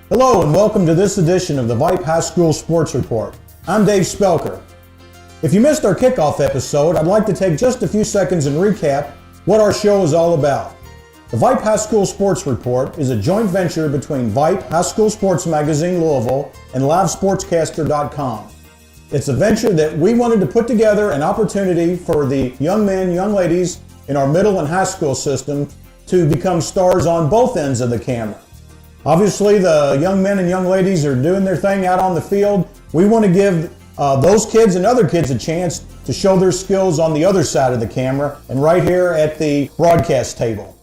Hello and welcome to this edition of the VYPE High School Sports Report. I'm Dave Spelker. If you missed our kickoff episode, I'd like to take just a few seconds and recap what our show is all about. The VYPE High School Sports Report is a joint venture between VYPE High School Sports Magazine Louisville and LiveSportscaster.com. It's a venture that we wanted to put together an opportunity for the young men, young ladies in our middle and high school system to become stars on both ends of the camera. Obviously, the young men and young ladies are doing their thing out on the field. We want to give those kids and other kids a chance to show their skills on the other side of the camera and right here at the broadcast table.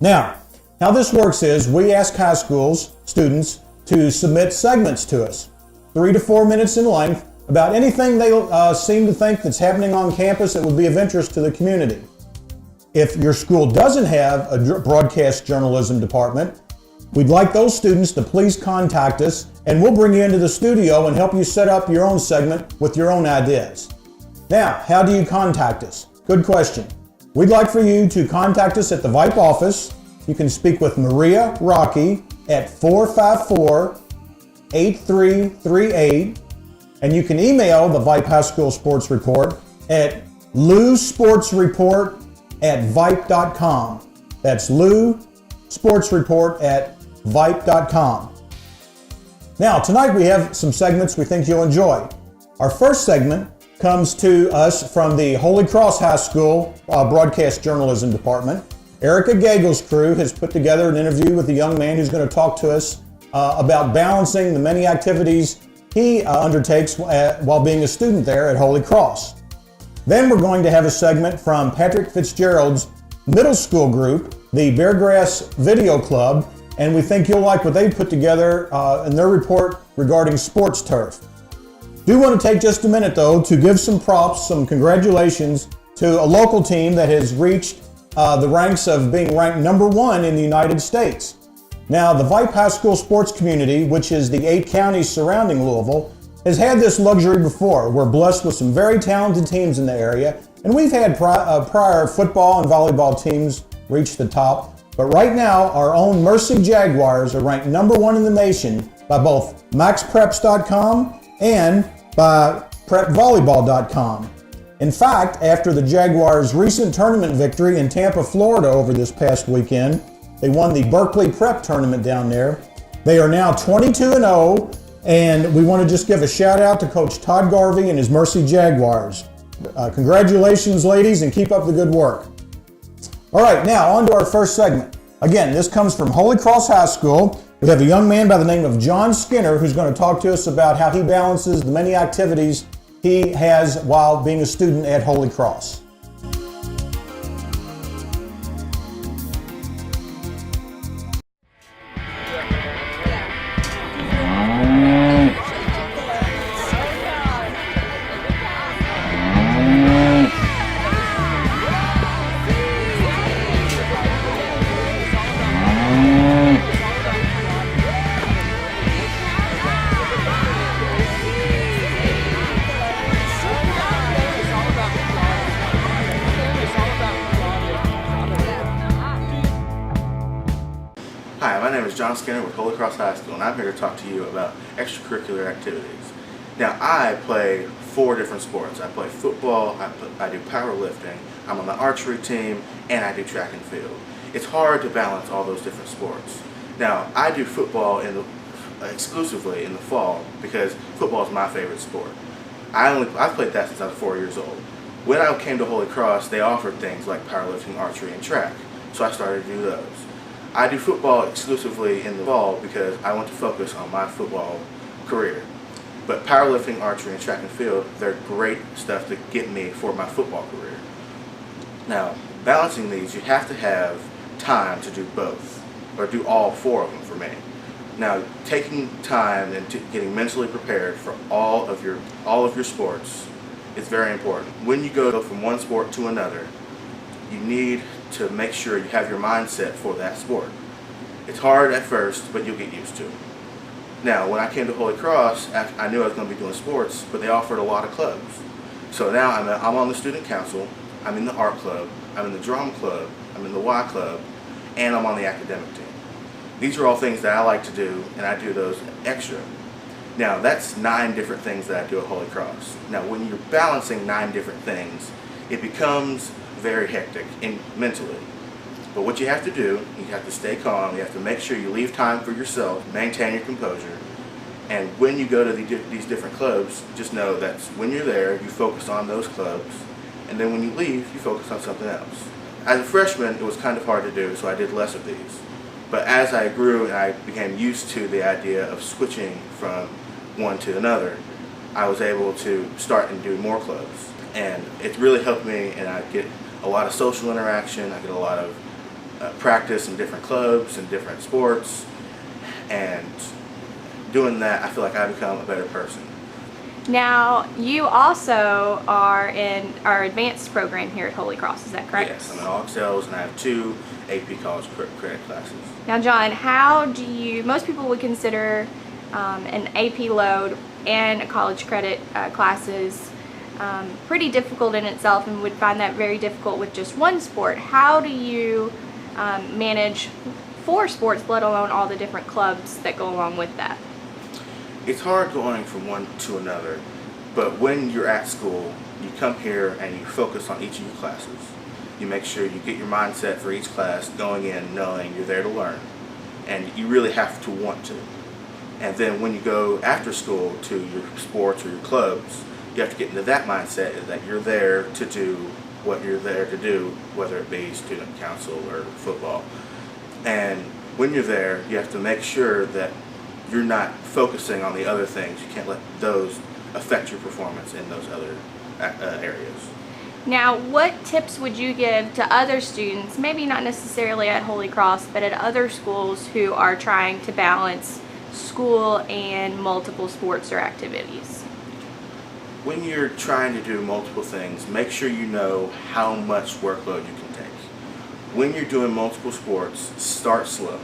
Now, how this works is we ask high schools students to submit segments to us, 3 to 4 minutes in length, about anything they seem to think that's happening on campus that would be of interest to the community. If your school doesn't have a broadcast journalism department, we'd like those students to please contact us and we'll bring you into the studio and help you set up your own segment with your own ideas. Now, how do you contact us? Good question. We'd like for you to contact us at the VYPE office. You can speak with Maria Rocky at 454-8338, and you can email the VYPE High School Sports Report at lousportsreport@vype.com. That's lousportsreport@vype.com. Now, tonight we have some segments we think you'll enjoy. Our first segment comes to us from the Holy Cross High School Broadcast Journalism Department. Erica Gagel's crew has put together an interview with a young man who's going to talk to us about balancing the many activities he undertakes while being a student there at Holy Cross. Then we're going to have a segment from Patrick Fitzgerald's middle school group, the Beargrass Video Club, and we think you'll like what they put together in their report regarding Sprinturf. Do want to take just a minute though to give some props, some congratulations to a local team that has reached the ranks of being ranked #1 in the United States. Now, the VYPE High School sports community, which is the 8 counties surrounding Louisville, has had this luxury before. We're blessed with some very talented teams in the area, and we've had prior football and volleyball teams reach the top. But right now, our own Mercy Jaguars are ranked #1 in the nation by both MaxPreps.com and by PrepVolleyball.com. In fact, after the Jaguars' recent tournament victory in Tampa, Florida over this past weekend, they won the Berkeley Prep tournament down there. They are now 22-0, and we want to just give a shout out to Coach Todd Garvey and his Mercy Jaguars. Congratulations, ladies, and keep up the good work. All right, now on to our first segment. Again, this comes from Holy Cross High School. We have a young man by the name of John Skinner who's going to talk to us about how he balances the many activities he has while being a student at Holy Cross. Hi, my name is John Skinner with Holy Cross High School, and I'm here to talk to you about extracurricular activities. Now, I play 4 different sports. I play football, I do powerlifting, I'm on the archery team, and I do track and field. It's hard to balance all those different sports. Now, I do football exclusively in the fall because football is my favorite sport. I've played that since I was 4 years old. When I came to Holy Cross, they offered things like powerlifting, archery, and track, so I started to do those. I do football exclusively in the fall because I want to focus on my football career. But powerlifting, archery, and track and field, they're great stuff to get me for my football career. Now, balancing these, you have to have time to do both, or do all 4 of them for me. Now, taking time and getting mentally prepared for all of your sports is very important. When you go from one sport to another, you need to make sure you have your mindset for that sport. It's hard at first, but you'll get used to it. Now, when I came to Holy Cross, I knew I was going to be doing sports, but they offered a lot of clubs. So now I'm on the student council, I'm in the art club, I'm in the drama club, I'm in the Y club, and I'm on the academic team. These are all things that I like to do, and I do those extra. Now, that's 9 different things that I do at Holy Cross. Now, when you're balancing 9 different things, it becomes very hectic mentally. But what you have to do, you have to stay calm, you have to make sure you leave time for yourself, maintain your composure, and when you go to these different clubs, just know that when you're there, you focus on those clubs, and then when you leave, you focus on something else. As a freshman, it was kind of hard to do, so I did less of these. But as I grew and I became used to the idea of switching from one to another, I was able to start and do more clubs. And it's really helped me, and I get a lot of social interaction, I get a lot of practice in different clubs and different sports, and doing that, I feel like I become a better person. Now, you also are in our advanced program here at Holy Cross, is that correct? Yes, I'm in all excels, and I have 2 AP college credit classes. Now, John, how do you, most people would consider an AP load and a college credit classes pretty difficult in itself, and would find that very difficult with just one sport. How do you manage 4 sports, let alone all the different clubs that go along with that? It's hard going from one to another, but when you're at school, you come here and you focus on each of your classes. You make sure you get your mindset for each class going in knowing you're there to learn, and you really have to want to. And then when you go after school to your sports or your clubs, you have to get into that mindset that you're there to do what you're there to do, whether it be student council or football. And when you're there, you have to make sure that you're not focusing on the other things. You can't let those affect your performance in those other areas. Now, what tips would you give to other students, maybe not necessarily at Holy Cross, but at other schools who are trying to balance school and multiple sports or activities? When you're trying to do multiple things, make sure you know how much workload you can take. When you're doing multiple sports, start slow.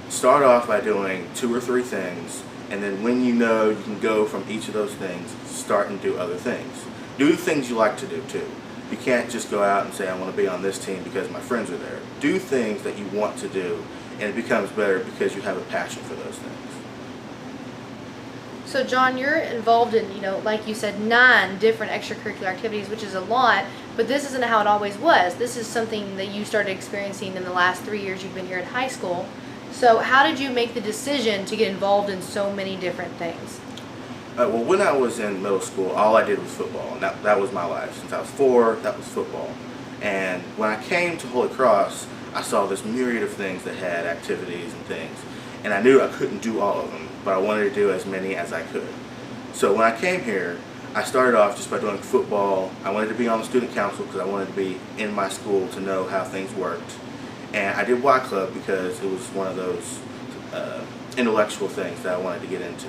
Start off by doing 2 or 3 things, and then when you know you can go from each of those things, start and do other things. Do the things you like to do too. You can't just go out and say, I want to be on this team because my friends are there. Do things that you want to do, and it becomes better because you have a passion for those things. So John, you're involved in, like you said, 9 different extracurricular activities, which is a lot, but this isn't how it always was. This is something that you started experiencing in the last 3 years you've been here at high school. So how did you make the decision to get involved in so many different things? Well, when I was in middle school, all I did was football, and that was my life. Since I was 4, that was football. And when I came to Holy Cross, I saw this myriad of things that had activities and things, and I knew I couldn't do all of them, but I wanted to do as many as I could. So when I came here, I started off just by doing football. I wanted to be on the student council because I wanted to be in my school to know how things worked. And I did Y Club because it was one of those intellectual things that I wanted to get into.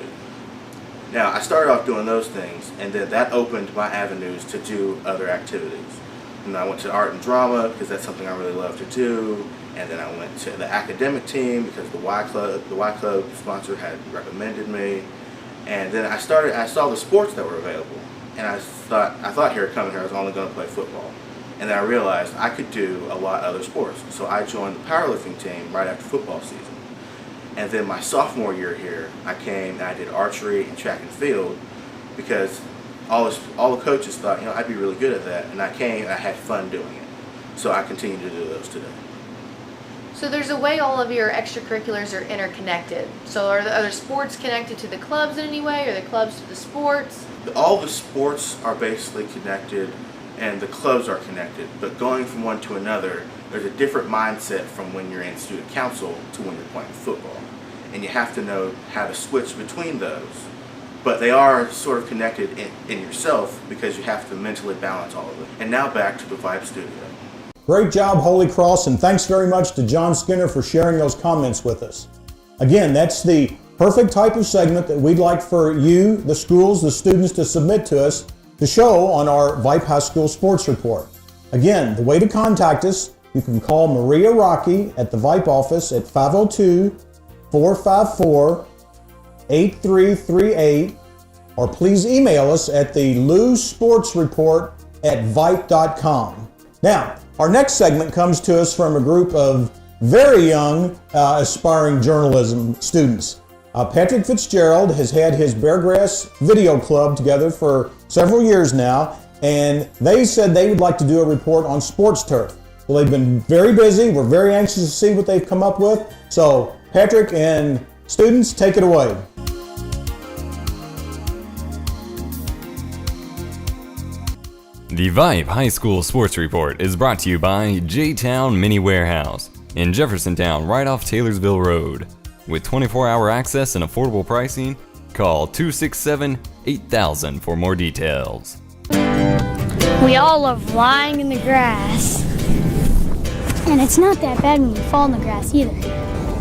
Now, I started off doing those things, and then that opened my avenues to do other activities. And I went to art and drama because that's something I really love to do. And then I went to the academic team because the Y Club sponsor had recommended me. And then I saw the sports that were available, and I thought here coming here I was only going to play football. And then I realized I could do a lot of other sports. So I joined the powerlifting team right after football season. And then my sophomore year here, I came and I did archery and track and field because all the coaches thought, I'd be really good at that. And I came and I had fun doing it. So I continue to do those today. So there's a way all of your extracurriculars are interconnected. So are the other sports connected to the clubs in any way, or the clubs to the sports? All the sports are basically connected, and the clubs are connected, but going from one to another, there's a different mindset from when you're in student council to when you're playing football. And you have to know how to switch between those. But they are sort of connected in yourself because you have to mentally balance all of them. And now back to the VYPE studio. Great job, Holy Cross, and thanks very much to John Skinner for sharing those comments with us. Again, that's the perfect type of segment that we'd like for you, the schools, the students to submit to us to show on our VYPE High School Sports Report. Again, the way to contact us, you can call Maria Rocky at the VYPE office at 502-454-8338, or please email us at the lousportsreport@vype.com. Now, our next segment comes to us from a group of very young aspiring journalism students. Patrick Fitzgerald has had his Beargrass Video Club together for several years now, and they said they would like to do a report on Sprinturf. Well, they've been very busy. We're very anxious to see what they've come up with. So, Patrick and students, take it away. The VYPE High School Sports Report is brought to you by J-Town Mini Warehouse in Jeffersontown, right off Taylorsville Road. With 24-hour access and affordable pricing, call 267-8000 for more details. We all love lying in the grass. And it's not that bad when you fall in the grass either.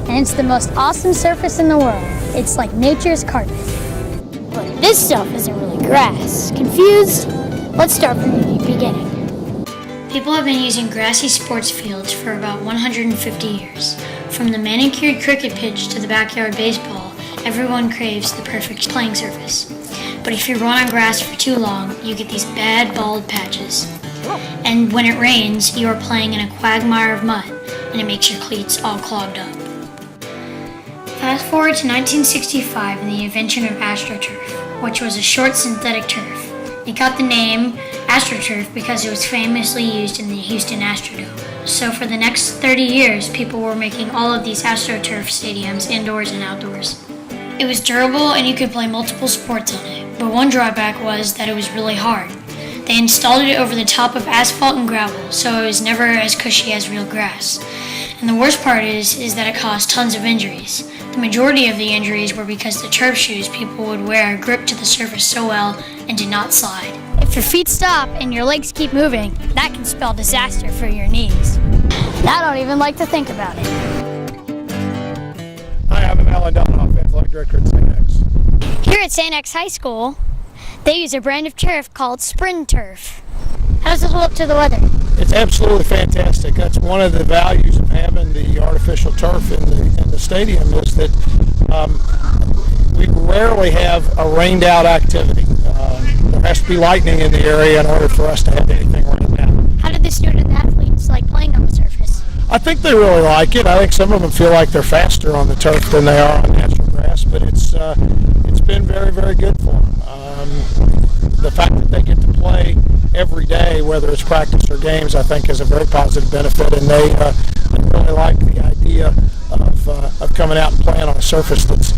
And it's the most awesome surface in the world. It's like nature's carpet. But this stuff isn't really grass. Confused? Let's start from the beginning. People have been using grassy sports fields for about 150 years. From the manicured cricket pitch to the backyard baseball, everyone craves the perfect playing surface. But if you run on grass for too long, you get these bad bald patches. And when it rains, you are playing in a quagmire of mud, and it makes your cleats all clogged up. Fast forward to 1965 and the invention of AstroTurf, which was a short synthetic turf. It got the name AstroTurf because it was famously used in the Houston Astrodome. So for the next 30 years, people were making all of these AstroTurf stadiums indoors and outdoors. It was durable and you could play multiple sports on it, but one drawback was that it was really hard. They installed it over the top of asphalt and gravel, so it was never as cushy as real grass. And the worst part is that it caused tons of injuries. The majority of the injuries were because the turf shoes people would wear gripped to the surface so well and did not slide. If your feet stop and your legs keep moving, that can spell disaster for your knees. And I don't even like to think about it. Hi, I'm Alan Donohoff, Athletic Director at St. X. Here at St. X High School, they use a brand of turf called Sprinturf. How does it hold up to the weather? It's absolutely fantastic. That's one of the values of having the artificial turf in the stadium is that we rarely have a rained out activity. There has to be lightning in the area in order for us to have anything rained out. How did the student athletes like playing on the surface? I think they really like it. I think some of them feel like they're faster on the turf than they are on natural grass, but it's been very, very good for them. The fact that they get to play every day, whether it's practice or games, I think is a very positive benefit, and they really like the idea of coming out and playing on a surface that's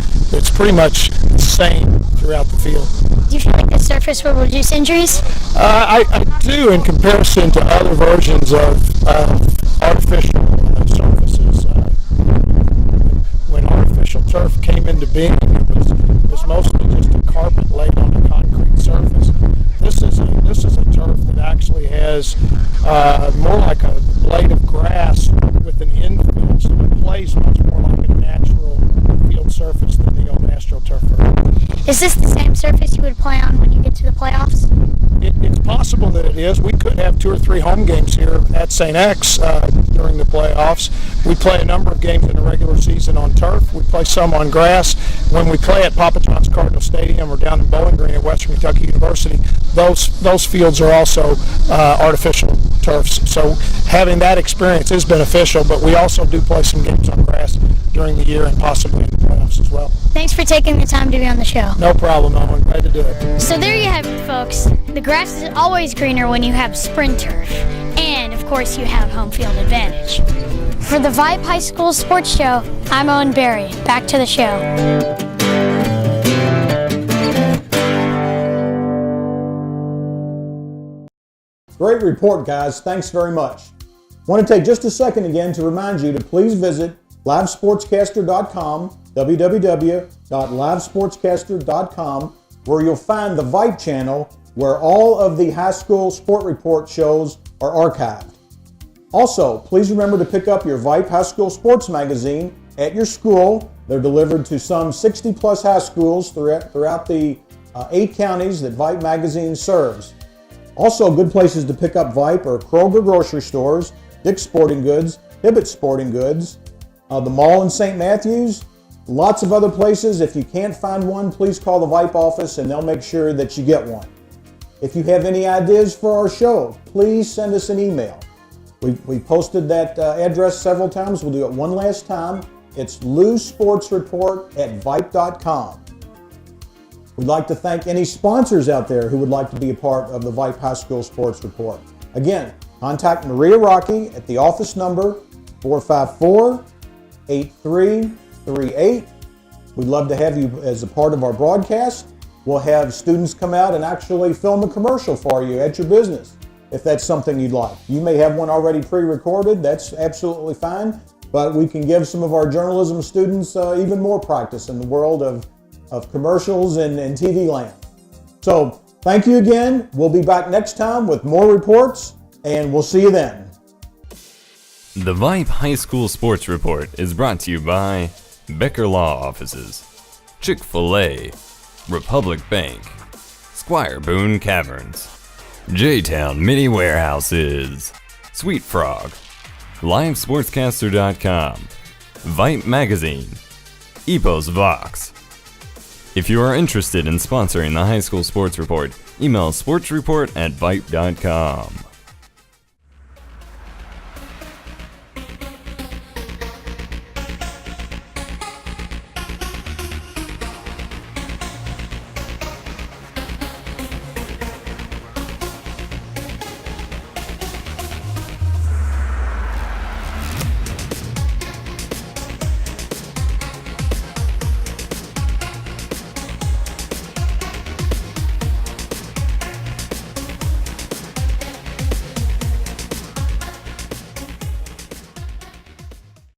pretty much the same throughout the field. Do you feel like this surface will reduce injuries? I do, in comparison to other versions of artificial surfaces. When artificial turf came into being, it was mostly just a carpet laid on a concrete surface. This is a turf that actually has more like a blade of grass with an infield, so it plays much more like a natural field surface than the old AstroTurf version. Is this the same surface you would play on when you get to the playoffs? It's possible that it is. We could have 2 or 3 home games here at St. X during the playoffs. We play a number of games in the regular season on turf. We play some on grass. When we play at Papa John's Cardinal Stadium or down in Bowling Green at Western Kentucky University, those fields are also artificial turfs. So having that experience is beneficial, but we also do play some games on grass during the year and possibly in the playoffs as well. Thanks for taking the time to be on the show. No problem, Owen. Glad to do it. So there you have it, folks. The grass is always greener when you have Sprinturf. And, of course, you have home field advantage. For the VYPE High School Sports Show, I'm Owen Barry. Back to the show. Great report, guys. Thanks very much. I want to take just a second again to remind you to please visit LiveSportscaster.com, www.livesportscaster.com, where you'll find the VYPE channel where all of the high school sport report shows are archived. Also, please remember to pick up your VYPE High School Sports Magazine at your school. They're delivered to some 60 plus high schools throughout the 8 counties that VYPE Magazine serves. Also, good places to pick up VYPE are Kroger grocery stores, Dick's Sporting Goods, Hibbett Sporting Goods, the mall in St. Matthews, lots of other places. If you can't find one, please call the VYPE office and they'll make sure that you get one. If you have any ideas for our show, please send us an email. We posted that address several times. We'll do it one last time. It's lousportsreport@vype.com. We'd like to thank any sponsors out there who would like to be a part of the VYPE High School Sports Report. Again, contact Maria Rocky at the office number 454-8338. We'd love to have you as a part of our broadcast. We'll have students come out and actually film a commercial for you at your business, if that's something you'd like. You may have one already pre-recorded. That's absolutely fine. But we can give some of our journalism students even more practice in the world of commercials and TV land. So thank you again. We'll be back next time with more reports, and we'll see you then. The VYPE High School Sports Report is brought to you by Becker Law Offices, Chick-Fil-A, Republic Bank, Squire, Boone, Caverns, J-Town Mini Warehouses, SweetFrog, LiveSportscaster.com, VYPE Magazine, EposVox. If you are interested in sponsoring the High School Sports Report, email sportsreport@vype.com.